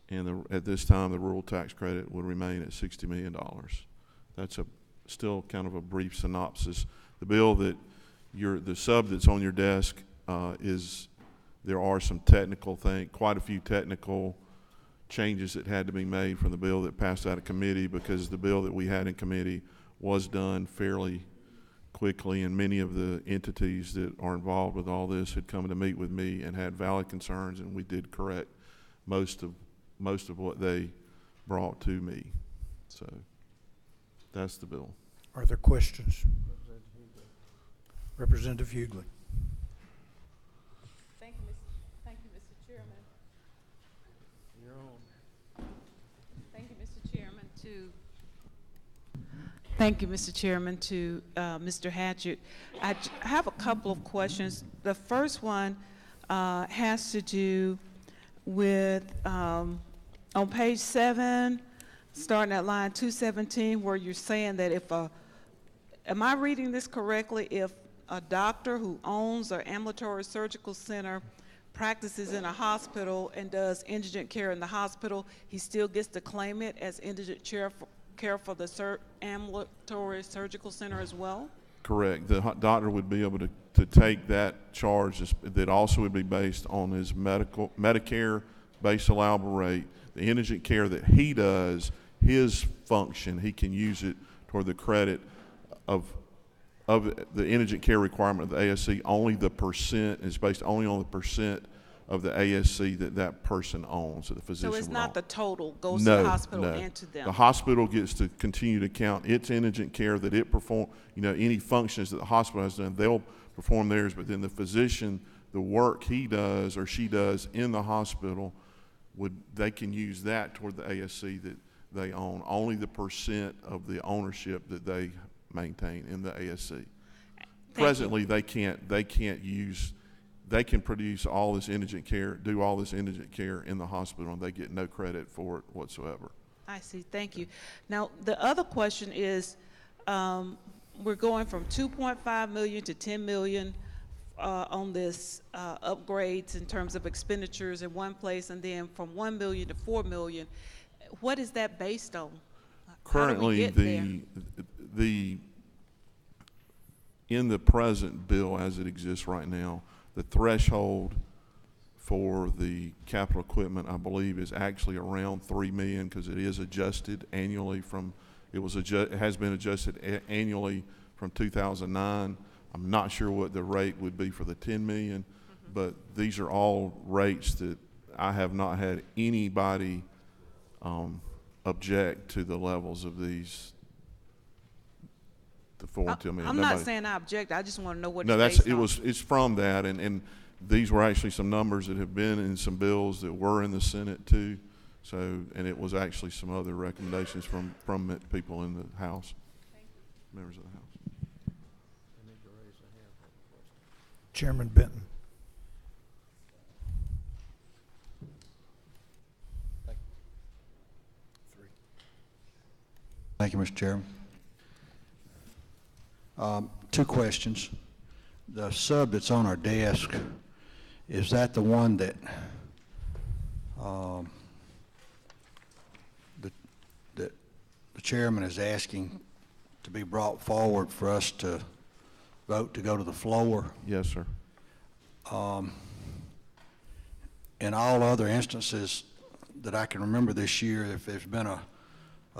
and at this time the rural tax credit would remain at $60 million. That's still kind of a brief synopsis. The bill that the sub that's on your desk there are some technical quite a few technical changes that had to be made from the bill that passed out of committee, because the bill that we had in committee was done fairly quickly, and many of the entities that are involved with all this had come to meet with me and had valid concerns, and we did correct most of what they brought to me. So that's the bill.
Are there questions? Representative Hughley.
Thank you, Mr. Chairman.
You're on.
Thank you, Mr. Chairman. Thank you, Mr. Chairman, to Mr. Hatchett. I have a couple of questions. The first one has to do with on page 7, starting at line 217, where you're saying that if am I reading this correctly? If a doctor who owns an ambulatory surgical center practices in a hospital and does indigent care in the hospital, he still gets to claim it as indigent care for the ambulatory surgical center as well?
Correct. The doctor would be able to take that charge that also would be based on his Medicare base allowable rate. The indigent care that he does, his function, he can use it toward the credit of the indigent care requirement of the ASC. Only the percent is based only on the percent of the ASC that person owns, that the physician
So it's
will
not
own.
the total goes to the hospital and to them?
The hospital gets to continue to count its indigent care that it performs, any functions that the hospital has done, they'll perform theirs, but then the physician, the work he does or she does in the hospital, they can use that toward the ASC that they own. Only the percent of the ownership that they maintain in the ASC. Presently, they can produce all this indigent care, do all this indigent care in the hospital, and they get no credit for it whatsoever.
I see. Thank you. Now, the other question is, we're going from 2.5 million to 10 million on this upgrades in terms of expenditures in one place, and then from 1 million to 4 million. What is that based on?
Currently, in the present bill as it exists right now, the threshold for the capital equipment, I believe, is actually around 3 million, because it is adjusted annually it has been adjusted annually from 2009. I'm not sure what the rate would be for the 10 million, but these are all rates that I have not had anybody object to the levels of these, the 4 and 2 million.
I'm not saying I object. I just want to know what
No,
it's
that's,
based on.
it's from that, and these were actually some numbers that have been in some bills that were in the Senate too. So, and it was actually some other recommendations from people in the House, members of the House.
Chairman Benton.
Thank you, Mr. Chairman. 2 questions. The sub that's on our desk, is that the one that the chairman is asking to be brought forward for us to vote to go to the floor?
Yes, sir.
In all other instances that I can remember this year, if there's been a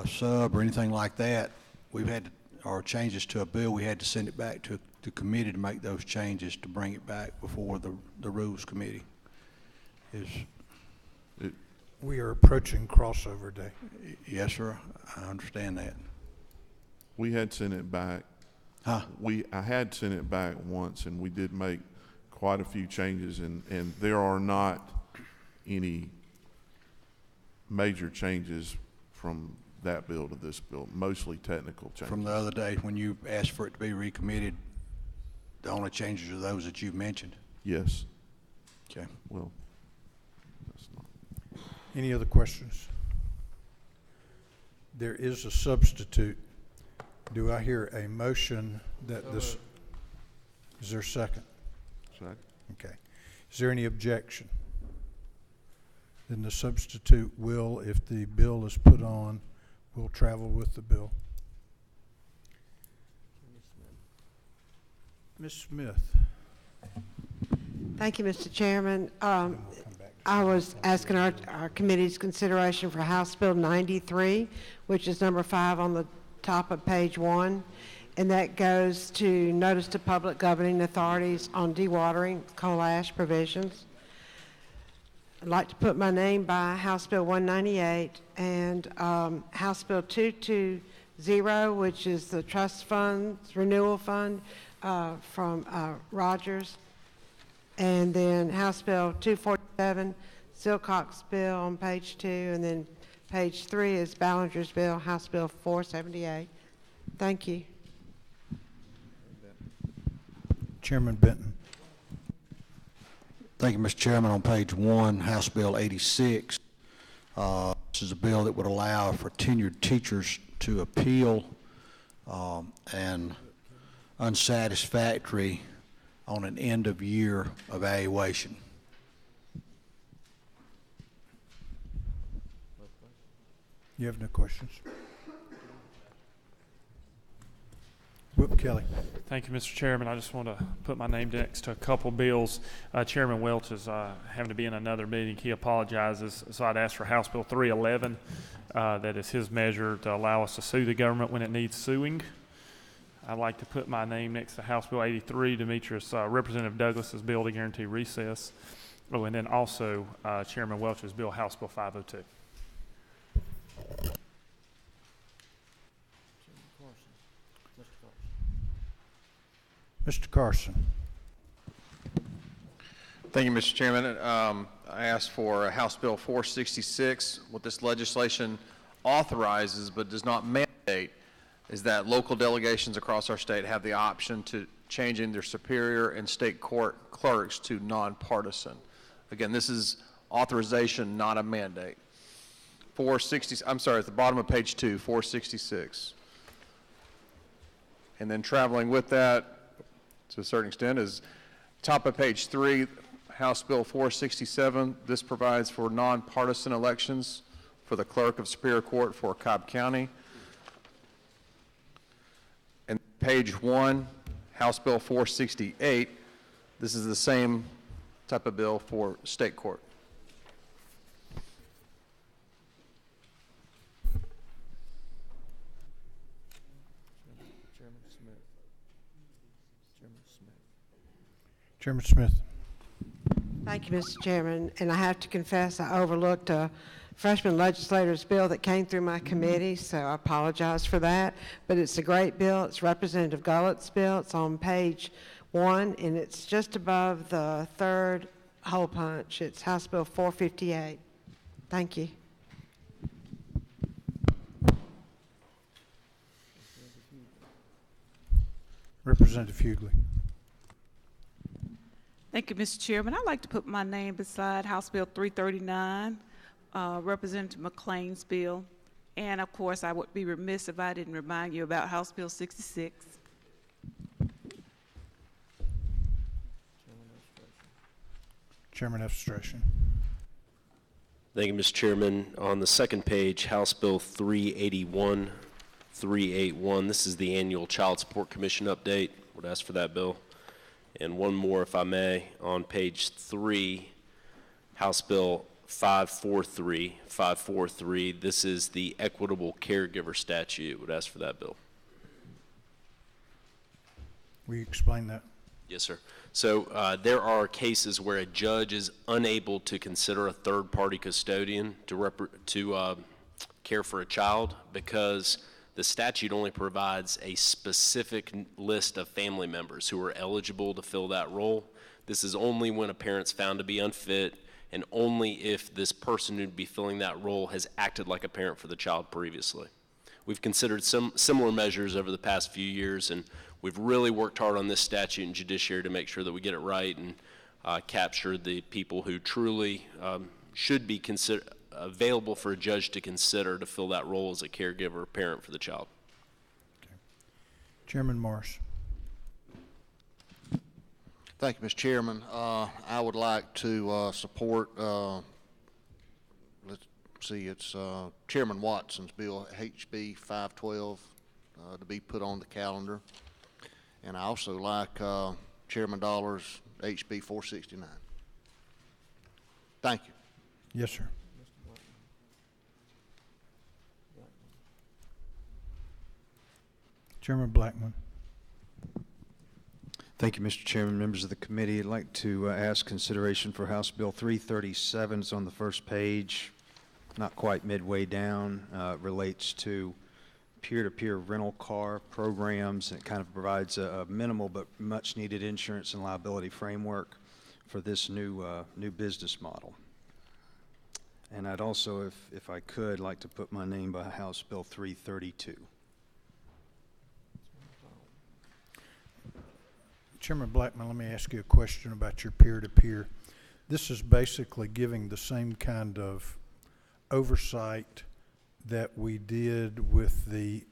sub or anything like that, we've had to, or changes to a bill, we had to send it back to committee to make those changes to bring it back before the Rules Committee.
We are approaching crossover day.
Yes, sir. I understand that.
We had sent it back.
Huh?
I had sent it back once, and we did make quite a few changes, and there are not any major changes from that bill to this bill, mostly technical changes.
From the other day when you asked for it to be recommitted, the only changes are those that you've mentioned?
Yes.
Okay.
Well,
Any other questions? There is a substitute. Do I hear a motion that this, is there a second?
Second.
Okay. Is there any objection? Then the substitute will, if the bill is put on, will travel with the bill. Ms. Smith.
Thank you, Mr. Chairman. I was asking our committee's consideration for House Bill 93, which is number 5 on the top of page 1, and that goes to notice to public governing authorities on dewatering coal ash provisions. I'd like to put my name by House Bill 198 and House Bill 220, which is the trust funds renewal fund from Rogers, and then House Bill 247, Silcox bill on page 2, and then page 3 is Ballinger's bill, House Bill 478. Thank you.
Chairman Benton.
Thank you, Mr. Chairman. On page 1, House Bill 86. This is a bill that would allow for tenured teachers to appeal an unsatisfactory on an end-of-year evaluation.
You have no questions? Whip Kelly.
Thank you, Mr. Chairman. I just want to put my name next to a couple bills. Chairman Welch is having to be in another meeting. He apologizes. So I'd ask for House Bill 311. That is his measure to allow us to sue the government when it needs suing. I'd like to put my name next to House Bill 83, Demetrius Representative Douglas's bill to guarantee recess. Oh, and then also Chairman Welch's bill, House Bill 502.
Mr. Carson.
Thank you, Mr. Chairman. I asked for House Bill 466. What this legislation authorizes but does not mandate is that local delegations across our state have the option to changing their superior and state court clerks to nonpartisan. Again, this is authorization, not a mandate. 460, I'm sorry, at the bottom of page 2, 466. And then traveling with that, to a certain extent, is top of page 3, House Bill 467. This provides for nonpartisan elections for the clerk of Superior Court for Cobb County. And page 1, House Bill 468. This is the same type of bill for state court.
Chairman Smith.
Thank you, Mr. Chairman. And I have to confess, I overlooked a freshman legislator's bill that came through my committee, so I apologize for that. But it's a great bill. It's Representative Gullett's bill. It's on page 1, and it's just above the third hole punch. It's House Bill 458. Thank you.
Representative Hughley.
Thank you, Mr. Chairman. I'd like to put my name beside House Bill 339, Representative McClain's bill. And of course, I would be remiss if I didn't remind you about House Bill 66.
Chairman Efstration.
Thank you, Mr. Chairman. On the second page, House Bill 381, this is the annual Child Support Commission update. Would ask for that bill. And one more, if I may, on page 3, House Bill 543. This is the equitable caregiver statute. Would ask for that bill.
Will you explain that?
Yes, sir. So there are cases where a judge is unable to consider a third-party custodian to care for a child because the statute only provides a specific list of family members who are eligible to fill that role. This is only when a parent's found to be unfit and only if this person who'd be filling that role has acted like a parent for the child previously. We've considered some similar measures over the past few years, and we've really worked hard on this statute and judiciary to make sure that we get it right and capture the people who truly should be available for a judge to consider to fill that role as a caregiver or parent for the child.
Okay. Chairman Morris.
Thank you, Mr. Chairman. I would like to support, let's see, it's Chairman Watson's bill, HB 512, to be put on the calendar. And I also like Chairman Dollar's HB 469. Thank you.
Yes, sir. Chairman Blackman.
Thank you, Mr. Chairman, members of the committee. I'd like to ask consideration for House Bill 337. It's on the first page, not quite midway down. Relates to peer-to-peer rental car programs. It kind of provides a minimal but much-needed insurance and liability framework for this new business model. And I'd also, if I could, like to put my name by House Bill 332.
Chairman Blackman, let me ask you a question about your peer-to-peer. This is basically giving the same kind of oversight that we did with the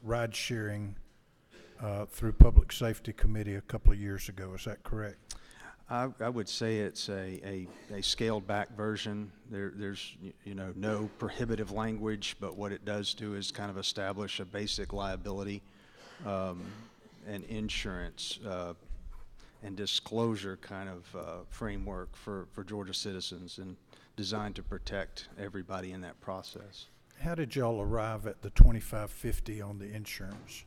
ride sharing through Public Safety Committee a couple of years ago. Is that correct?
I would say it's a scaled back version. There's no prohibitive language, but what it does do is kind of establish a basic liability and insurance and disclosure kind of framework for Georgia citizens and designed to protect everybody in that process.
How did y'all arrive at the $25.50 on the insurance?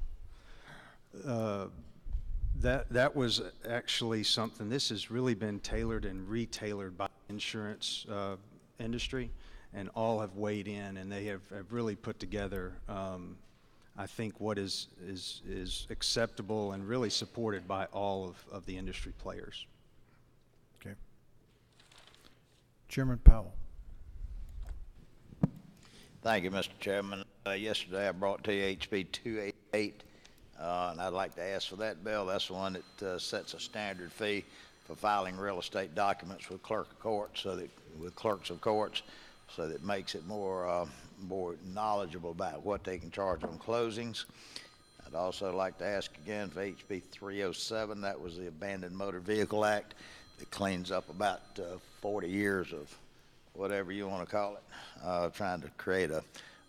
That was actually something, this has really been tailored and retailored by the insurance industry, and all have weighed in, and they have really put together I think what is acceptable and really supported by all of the industry players.
Okay. Chairman Powell.
Thank you, Mr. Chairman. Yesterday I brought to you HB 288, and I'd like to ask for that bill. That's the one that sets a standard fee for filing real estate documents with clerks of courts, so that it makes it more knowledgeable about what they can charge on closings. I'd also like to ask again for HB 307. That was the Abandoned Motor Vehicle Act that cleans up about 40 years of whatever you want to call it, trying to create a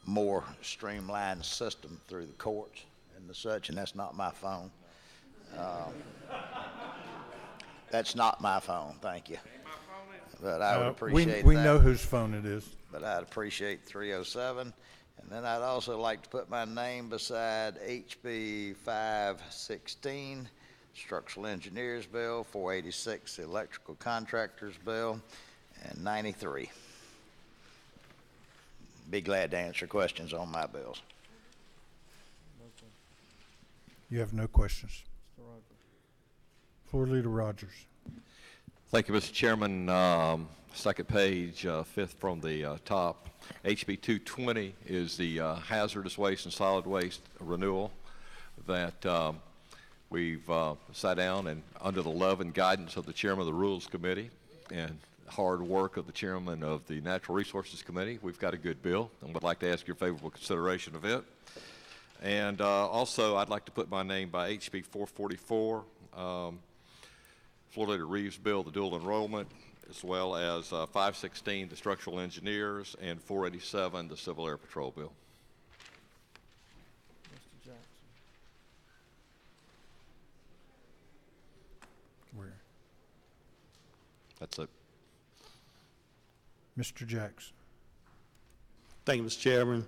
more streamlined system through the courts and such, and that's not my phone. That's not my phone, thank you. But I would appreciate
we
that.
know whose phone it is.
But I'd appreciate 307. And then I'd also like to put my name beside HB 516.
structural engineers bill, 486, electrical contractors bill, and 93. Be glad to answer questions on my bills.
You have no questions. Floor Leader Rogers.
Thank you, Mr. Chairman. Second page, fifth from the top. HB 220 is the hazardous waste and solid waste renewal that we've sat down and under the love and guidance of the chairman of the Rules Committee and hard work of the chairman of the Natural Resources Committee, we've got a good bill and would like to ask your favorable consideration of it. And also, I'd like to put my name by HB 444, Floor Leader Reeves' bill, the dual enrollment, as well as 516, the structural engineers, and 487, the Civil Air Patrol bill.
Mr. Jackson.
Where?
That's it.
Mr. Jackson.
Thank you, Mr. Chairman.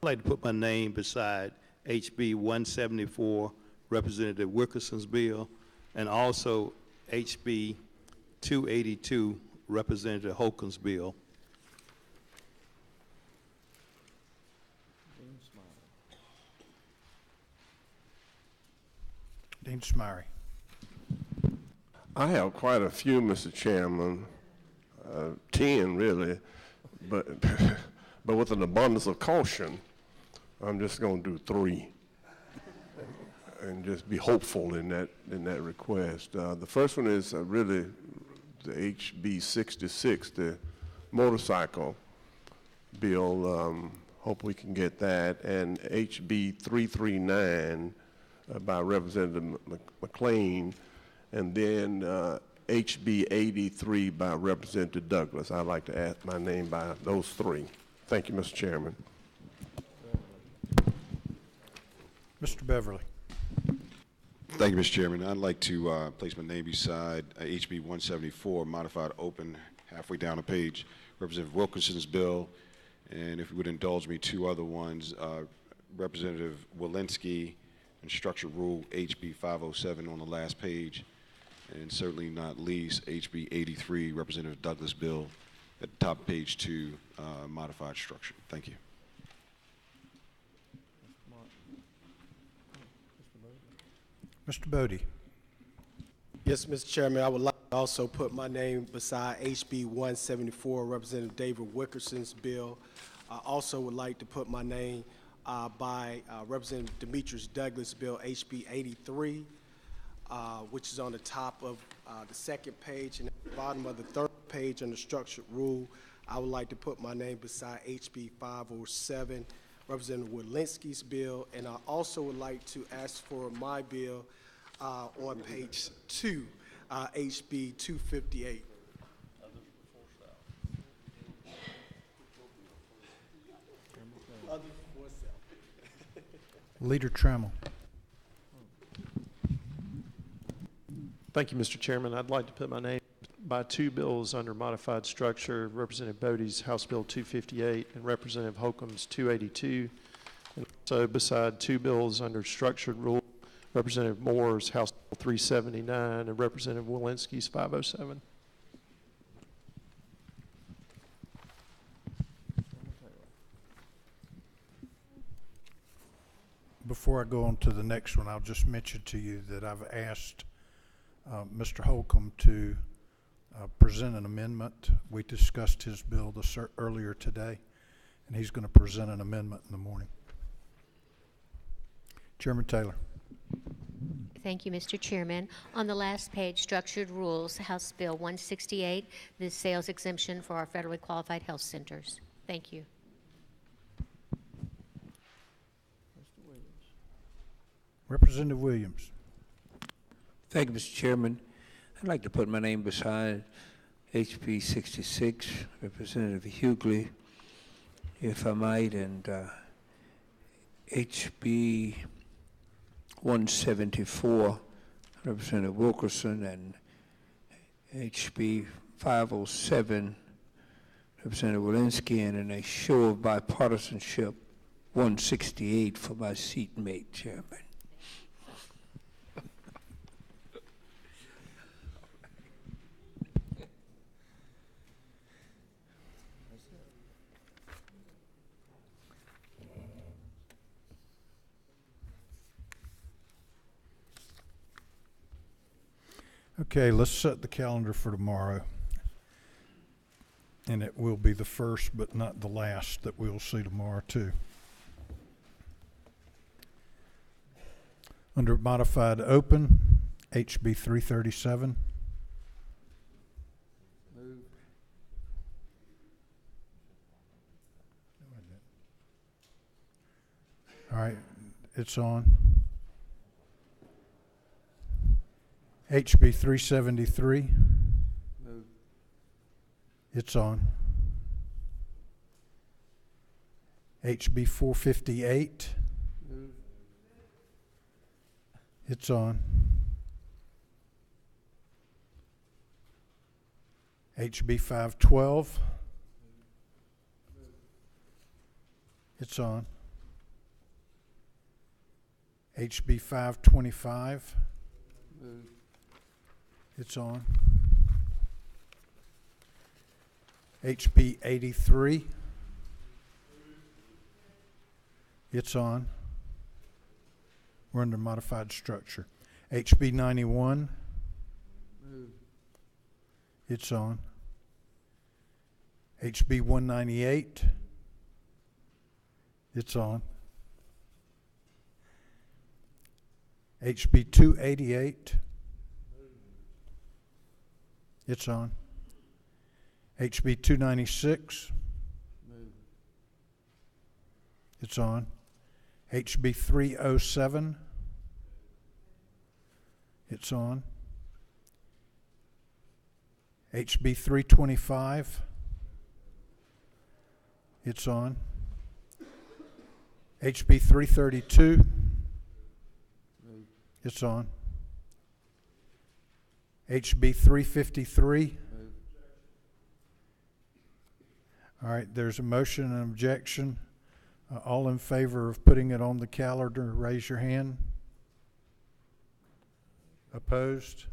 I'd like to put my name beside HB 174, Representative Wilkerson's bill, and also HB 282, Representative Holcomb's bill.
Dean Smyrie.
I have quite a few, Mr. Chairman, 10 really, but but with an abundance of caution, I'm just going to do 3 and just be hopeful in that request. The first one is really the HB 66, the motorcycle bill. Hope we can get that, and HB 339 by Representative McLean, and then HB 83 by Representative Douglas. I'd like to add my name by those 3. Thank you, Mr. Chairman.
Mr. Beverly.
Thank you, Mr. Chairman. I'd like to place my name beside HB 174, modified open, halfway down the page, Representative Wilkerson's bill, and if you would indulge me, 2 other ones, Representative Walensky and structured rule HB 507 on the last page, and certainly not least HB 83, Representative Douglas bill at the top of page 2, modified structure. Thank you.
Mr. Bodie.
Yes, Mr. Chairman, I would like to also put my name beside HB 174, Representative David Wilkerson's bill. I also would like to put my name by Representative Demetrius Douglas' bill, HB 83, which is on the top of the second page, and at the bottom of the third page on the structured rule, I would like to put my name beside HB 507, Representative Walensky's bill, and I also would like to ask for my bill on page 2, HB 258.
Leader Trammell.
Thank you, Mr. Chairman. I'd like to put my name by 2 bills under modified structure, Representative Bodie's House Bill 258 and Representative Holcomb's 282, and also beside 2 bills under structured rule, Representative Moore's House Bill 379 and Representative Walensky's 507.
Before I go on to the next one, I'll just mention to you that I've asked Mr. Holcomb to present an amendment. We discussed his bill earlier today, and he's going to present an amendment in the morning. Chairman Taylor.
Thank you, Mr. Chairman. On the last page, structured rules, House Bill 168, the sales exemption for our federally qualified health centers. Thank you.
Representative Williams.
Thank you, Mr. Chairman. I'd like to put my name beside HB 66, Representative Hughley, if I might, and HB 174, Representative Wilkerson, and HB 507, Representative Walensky, and in a show of bipartisanship, 168 for my seatmate, Chairman.
Okay, let's set the calendar for tomorrow. And it will be the first, but not the last, that we'll see tomorrow too. Under modified open, HB 337. All right, it's on. HB 373. It's on. HB 458. It's on. HB 512. It's on. HB 525. It's on. HB 83. It's on. We're under modified structure. HB 91. It's on. HB 198. It's on. HB 288. It's on. HB 296. It's on. HB 307. It's on. HB 325. It's on. HB 332. It's on. HB 353. All right, there's a motion and objection. All in favor of putting it on the calendar, raise your hand. Opposed?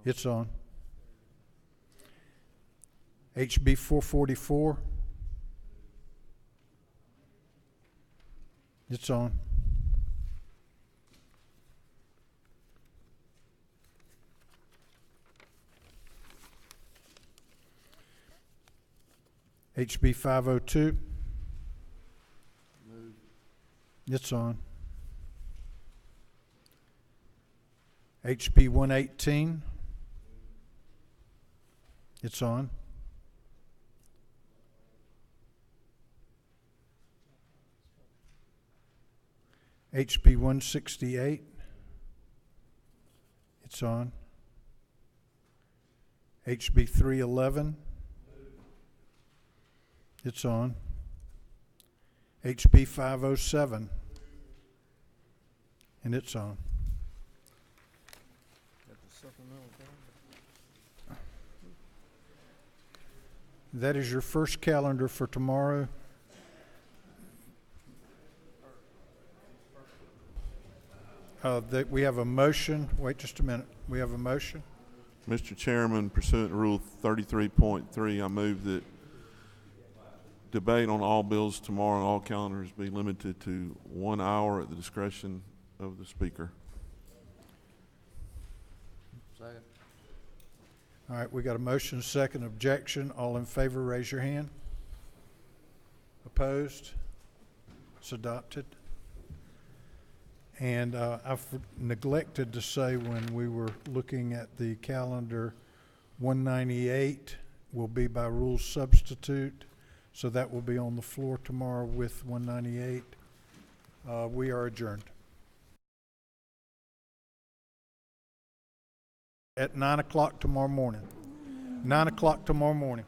It's on. HB 444. It's on. HB 502. It's on. HB 118. It's on. HB 168. It's on. HB 311. It's on. HB 507. And it's on. That is your first calendar for tomorrow. We have a motion. Wait just a minute. We have a motion.
Mr. Chairman, pursuant to Rule 33.3, I move that debate on all bills tomorrow and all calendars be limited to 1 hour at the discretion of the speaker.
Second. All right, we got a motion, second, objection. All in favor, raise your hand. Opposed? It's adopted. And I've neglected to say when we were looking at the calendar, 198 will be by rule substitute. So that will be on the floor tomorrow with 198. We are adjourned. At 9 o'clock tomorrow morning. 9 o'clock tomorrow morning.